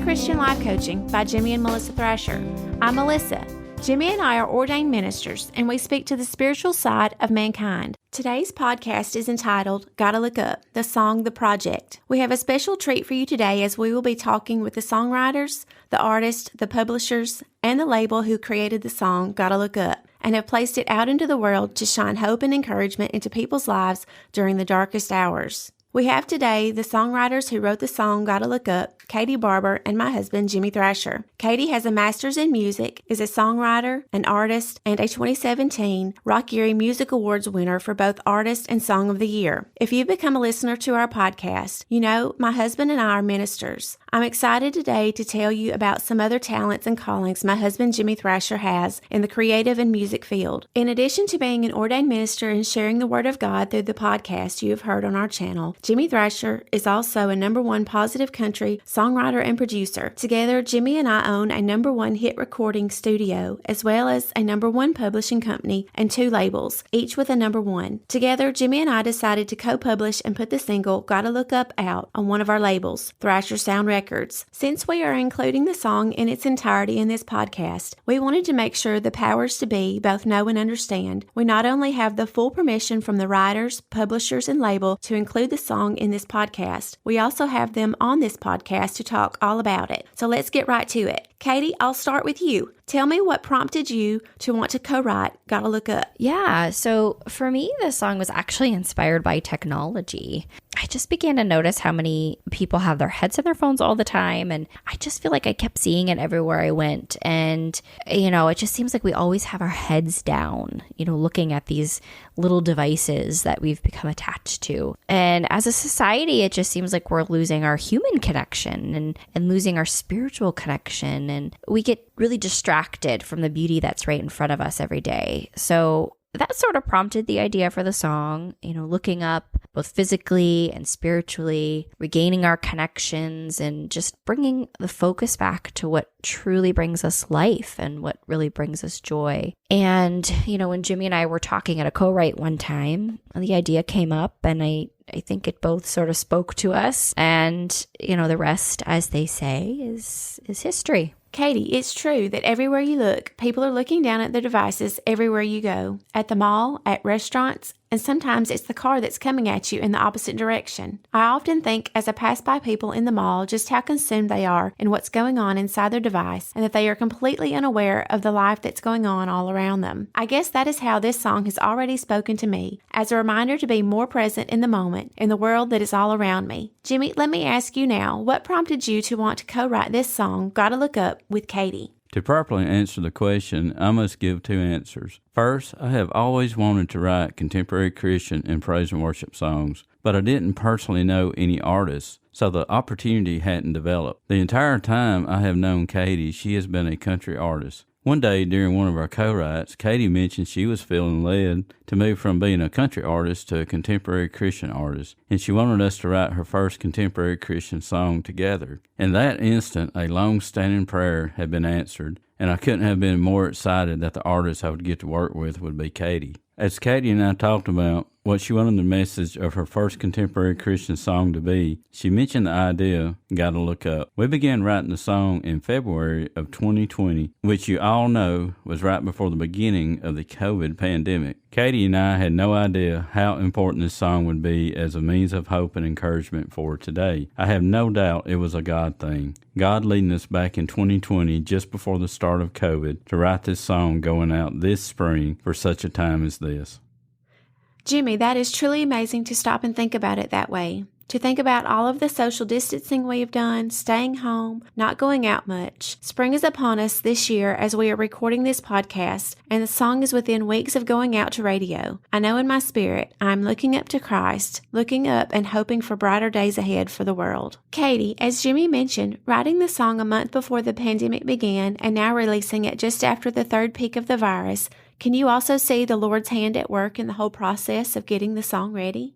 Christian Life Coaching by Jimmy and Melissa Thrasher. I'm Melissa. Jimmy and I are ordained ministers, and we speak to the spiritual side of mankind. Today's podcast is entitled Gotta Look Up, the song The Project. We have a special treat for you today as we will be talking with the songwriters, the artists, the publishers, and the label who created the song Gotta Look Up and have placed it out into the world to shine hope and encouragement into people's lives during the darkest hours. We have today the songwriters who wrote the song Gotta Look Up, Katie Barbour and my husband, Jimmy Thrasher. Katie has a master's in music, is a songwriter, an artist, and a 2017 Rock Erie Music Awards winner for both Artist and Song of the Year. If you've become a listener to our podcast, you know my husband and I are ministers. I'm excited today to tell you about some other talents and callings my husband, Jimmy Thrasher, has in the creative and music field. In addition to being an ordained minister and sharing the Word of God through the podcast you have heard on our channel, Jimmy Thrasher is also a #1 positive country songwriter and producer. Together, Jimmy and I own a #1 hit recording studio, as well as a #1 publishing company and 2 labels, each with a #1. Together, Jimmy and I decided to co-publish and put the single Gotta Look Up out on one of our labels, Thrasher Sound Records. Since we are including the song in its entirety in this podcast, we wanted to make sure the powers to be both know and understand we not only have the full permission from the writers, publishers, and label to include the song in this podcast, we also have them on this podcast to talk all about it. So let's get right to it. Katie, I'll start with you. Tell me what prompted you to want to co-write Gotta Look Up. Yeah, so for me, this song was actually inspired by technology. I just began to notice how many people have their heads in their phones all the time, and I just feel like I kept seeing it everywhere I went. And, it just seems like we always have our heads down, looking at these little devices that we've become attached to. And as a society, it just seems like we're losing our human connection and losing our spiritual connection. And we get really distracted from the beauty that's right in front of us every day. So that sort of prompted the idea for the song, looking up both physically and spiritually, regaining our connections, and just bringing the focus back to what truly brings us life and what really brings us joy. And, when Jimmy and I were talking at a co-write one time, the idea came up, and I think it both sort of spoke to us, and, the rest, as they say, is history. Katie, it's true that everywhere you look, people are looking down at their devices everywhere you go. At the mall, at restaurants, and sometimes it's the car that's coming at you in the opposite direction. I often think as I pass by people in the mall just how consumed they are in what's going on inside their device, and that they are completely unaware of the life that's going on all around them. I guess that is how this song has already spoken to me, as a reminder to be more present in the moment, in the world that is all around me. Jimmy, let me ask you now, what prompted you to want to co-write this song, Gotta Look Up, with Katie? To properly answer the question, I must give 2 answers. First, I have always wanted to write contemporary Christian and praise and worship songs, but I didn't personally know any artists, so the opportunity hadn't developed. The entire time I have known Katie, she has been a country artist. One day during one of our co-writes, Katie mentioned she was feeling led to move from being a country artist to a contemporary Christian artist, and she wanted us to write her first contemporary Christian song together. In that instant, a long-standing prayer had been answered, and I couldn't have been more excited that the artist I would get to work with would be Katie. As Katie and I talked about what she wanted the message of her first contemporary Christian song to be, she mentioned the idea, Gotta Look Up. We began writing the song in February of 2020, which you all know was right before the beginning of the COVID pandemic. Katie and I had no idea how important this song would be as a means of hope and encouragement for today. I have no doubt it was a God thing. God leading us back in 2020, just before the start of COVID, to write this song going out this spring for such a time as this. Jimmy, that is truly amazing to stop and think about it that way. To think about all of the social distancing we have done, staying home, not going out much. Spring is upon us this year as we are recording this podcast, and the song is within weeks of going out to radio. I know in my spirit, I am looking up to Christ, looking up and hoping for brighter days ahead for the world. Katie, as Jimmy mentioned, writing the song a month before the pandemic began and now releasing it just after the 3rd peak of the virus, can you also see the Lord's hand at work in the whole process of getting the song ready?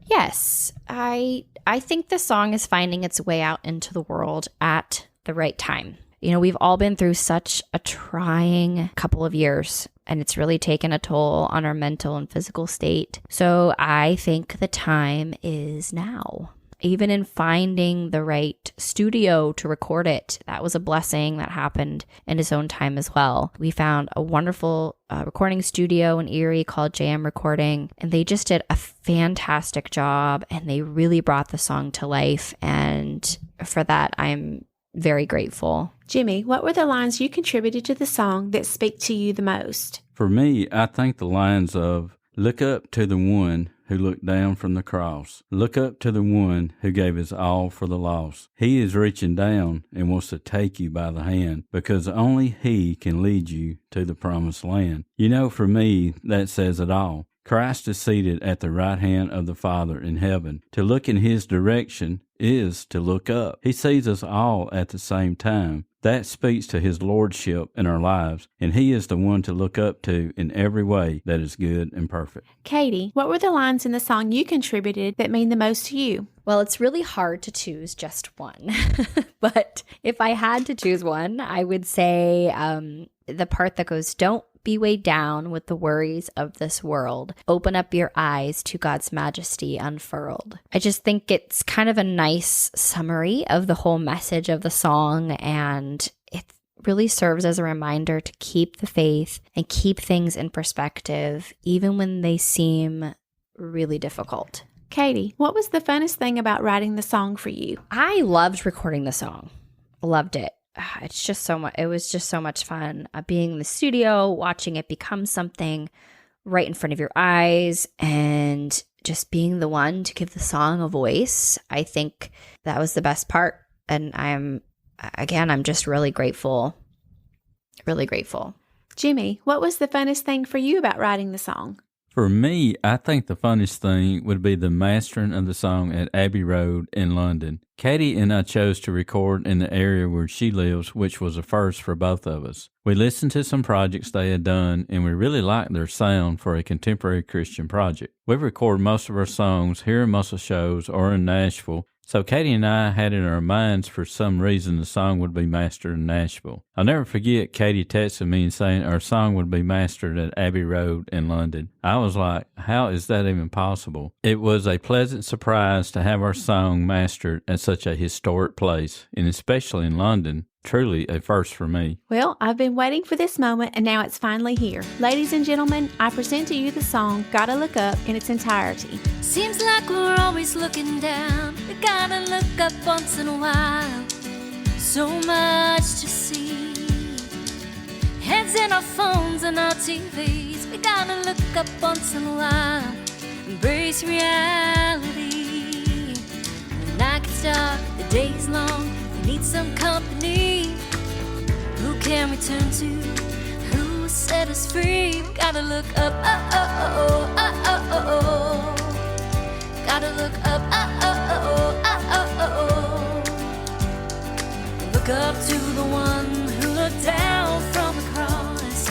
Yes, I think the song is finding its way out into the world at the right time. We've all been through such a trying couple of years, and it's really taken a toll on our mental and physical state. So I think the time is now. Even in finding the right studio to record it, that was a blessing that happened in his own time as well. We found a wonderful recording studio in Erie called JM Recording, and they just did a fantastic job, and they really brought the song to life. And for that, I'm very grateful. Jimmy, what were the lines you contributed to the song that speak to you the most? For me, I think the lines of, "Look up to the one who looked down from the cross. Look up to the one who gave his all for the lost. He is reaching down and wants to take you by the hand because only he can lead you to the promised land." You know, for me, that says it all. Christ is seated at the right hand of the Father in heaven. To look in his direction is to look up. He sees us all at the same time. That speaks to his lordship in our lives, and he is the one to look up to in every way that is good and perfect. Katie, what were the lines in the song you contributed that mean the most to you? Well, it's really hard to choose just one. But if I had to choose one, I would say the part that goes, "Don't be weighed down with the worries of this world. Open up your eyes to God's majesty unfurled." I just think it's kind of a nice summary of the whole message of the song, and it really serves as a reminder to keep the faith and keep things in perspective, even when they seem really difficult. Katie, what was the funnest thing about writing the song for you? I loved recording the song. Loved it. It's just so much. It was just so much fun being in the studio, watching it become something right in front of your eyes, and just being the one to give the song a voice. I think that was the best part. And I'm just really grateful. Really grateful. Jimmy, what was the funnest thing for you about writing the song? For me, I think the funnest thing would be the mastering of the song at Abbey Road in London. Katie and I chose to record in the area where she lives, which was a first for both of us. We listened to some projects they had done, and we really liked their sound for a contemporary Christian project. We've recorded most of our songs here in Muscle Shoals or in Nashville, so Katie and I had in our minds for some reason the song would be mastered in Nashville. I'll never forget Katie texting me and saying our song would be mastered at Abbey Road in London. I was like, how is that even possible? It was a pleasant surprise to have our song mastered at such a historic place, and especially in London. Truly a first for me. Well, I've been waiting for this moment, and now it's finally here. Ladies and gentlemen, I present to you the song "Gotta Look Up" in its entirety. Seems like we're always looking down. We gotta look up once in a while. So much to see. Heads in our phones and our TVs. We gotta look up once in a while. Embrace reality. The night gets dark, the day's long. Need some company. Who can we turn to? Who will set us free? Gotta look up, oh, oh, oh, oh, oh, oh, oh. Gotta look up, oh, oh, oh, oh, oh, oh, oh. Look up to the one who looked down from the cross.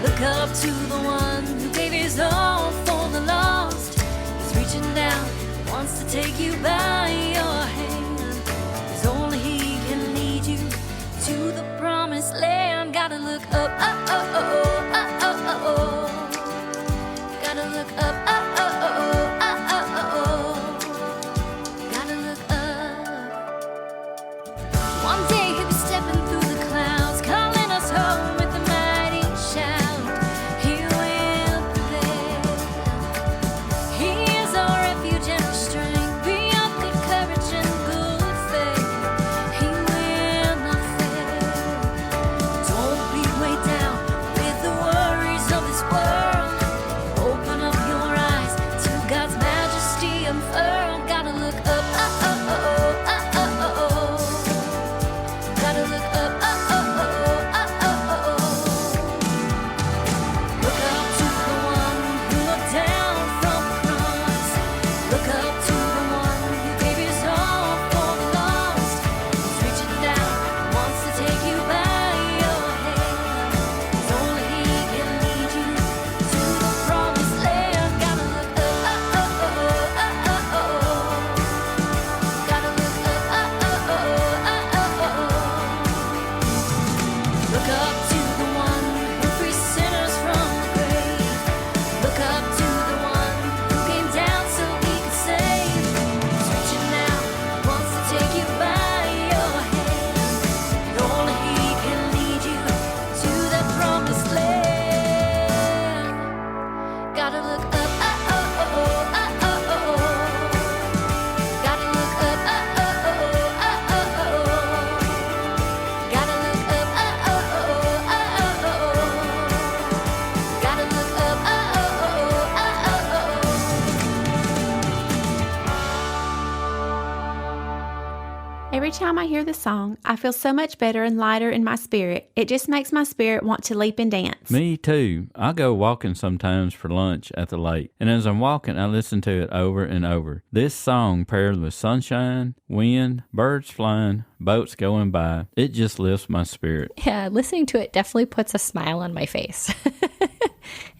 Look up to the one who gave his all for the lost. He's reaching down, wants to take you by your hand. To the promised land, gotta look up, oh, oh, oh, oh, oh, oh, oh, oh. Gotta look up, oh, oh, oh, oh, oh, oh, oh. Gotta look up. One day he'll be stepping through the clouds, calling us home with a mighty shout. He will prevail. He is our refuge and our strength. Be of good courage and good faith. He will not fail. Don't be weighed down with the Every time I hear the song, I feel so much better and lighter in my spirit. It just makes my spirit want to leap and dance. Me too. I go walking sometimes for lunch at the lake, and as I'm walking, I listen to it over and over. This song paired with sunshine, wind, birds flying, boats going by, it just lifts my spirit. Yeah, listening to it definitely puts a smile on my face.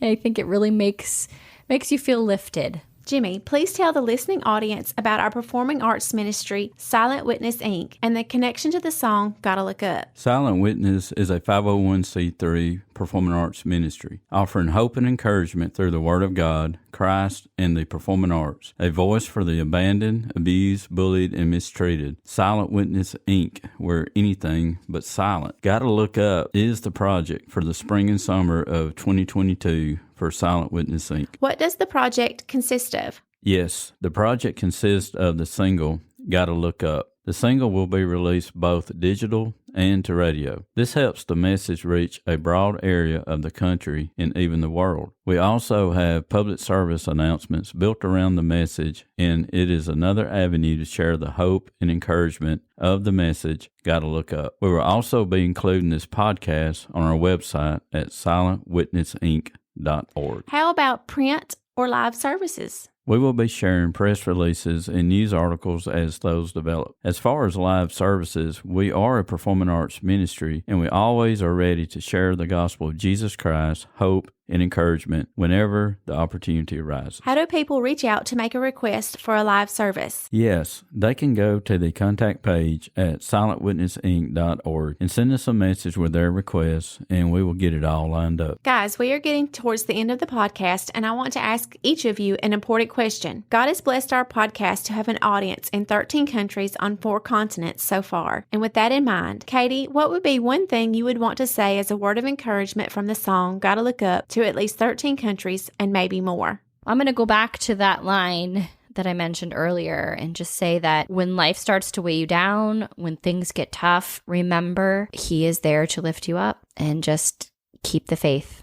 I think it really makes you feel lifted. Jimmy, please tell the listening audience about our performing arts ministry, Silent Witness, Inc., and the connection to the song, Gotta Look Up. Silent Witness is a 501c3 performing arts ministry, offering hope and encouragement through the Word of God, Christ, and the performing arts. A voice for the abandoned, abused, bullied, and mistreated. Silent Witness, Inc., where anything but silent. Gotta Look Up is the project for the spring and summer of 2022 for Silent Witness, Inc. What does the project consist of? Yes, the project consists of the single, Gotta Look Up. The single will be released both digital and to radio. This helps the message reach a broad area of the country and even the world. We also have public service announcements built around the message, and it is another avenue to share the hope and encouragement of the message, Gotta Look Up. We will also be including this podcast on our website at silentwitnessinc.org. How about print or live services? We will be sharing press releases and news articles as those develop. As far as live services, we are a performing arts ministry, and we always are ready to share the gospel of Jesus Christ, hope, and encouragement whenever the opportunity arises. How do people reach out to make a request for a live service? Yes, they can go to the contact page at silentwitnessinc.org and send us a message with their requests, and we will get it all lined up. Guys, we are getting towards the end of the podcast, and I want to ask each of you an important question. God has blessed our podcast to have an audience in 13 countries on 4 continents so far. And with that in mind, Katie, what would be one thing you would want to say as a word of encouragement from the song Gotta Look Up to at least 13 countries and maybe more? I'm going to go back to that line that I mentioned earlier and just say that when life starts to weigh you down, when things get tough, remember He is there to lift you up, and just keep the faith.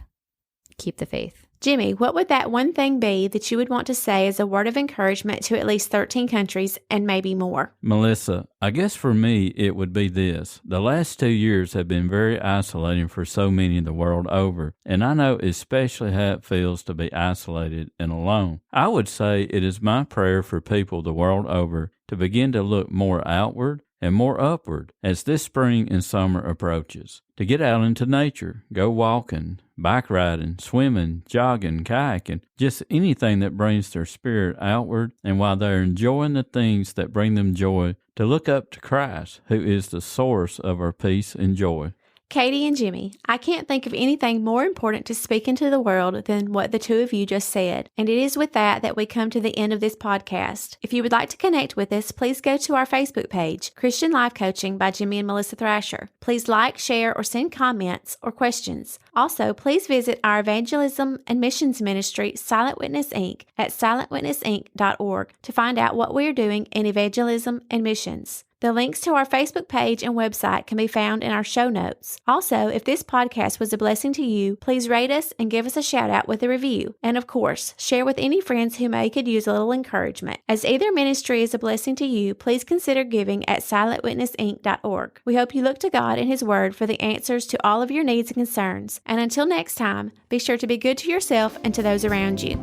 Keep the faith. Jimmy, what would that one thing be that you would want to say as a word of encouragement to at least 13 countries and maybe more? Melissa, I guess for me it would be this. The last 2 years have been very isolating for so many the world over, and I know especially how it feels to be isolated and alone. I would say it is my prayer for people the world over to begin to look more outward and more upward as this spring and summer approaches. To get out into nature, go walking, bike riding, swimming, jogging, kayaking, just anything that brings their spirit outward, and while they're enjoying the things that bring them joy, to look up to Christ, who is the source of our peace and joy. Katie and Jimmy, I can't think of anything more important to speak into the world than what the two of you just said. And it is with that we come to the end of this podcast. If you would like to connect with us, please go to our Facebook page, Christian Life Coaching by Jimmy and Melissa Thrasher. Please like, share, or send comments or questions. Also, please visit our Evangelism and Missions Ministry, Silent Witness, Inc. at silentwitnessinc.org to find out what we are doing in evangelism and missions. The links to our Facebook page and website can be found in our show notes. Also, if this podcast was a blessing to you, please rate us and give us a shout out with a review. And of course, share with any friends who may could use a little encouragement. As either ministry is a blessing to you, please consider giving at silentwitnessinc.org. We hope you look to God and His Word for the answers to all of your needs and concerns. And until next time, be sure to be good to yourself and to those around you.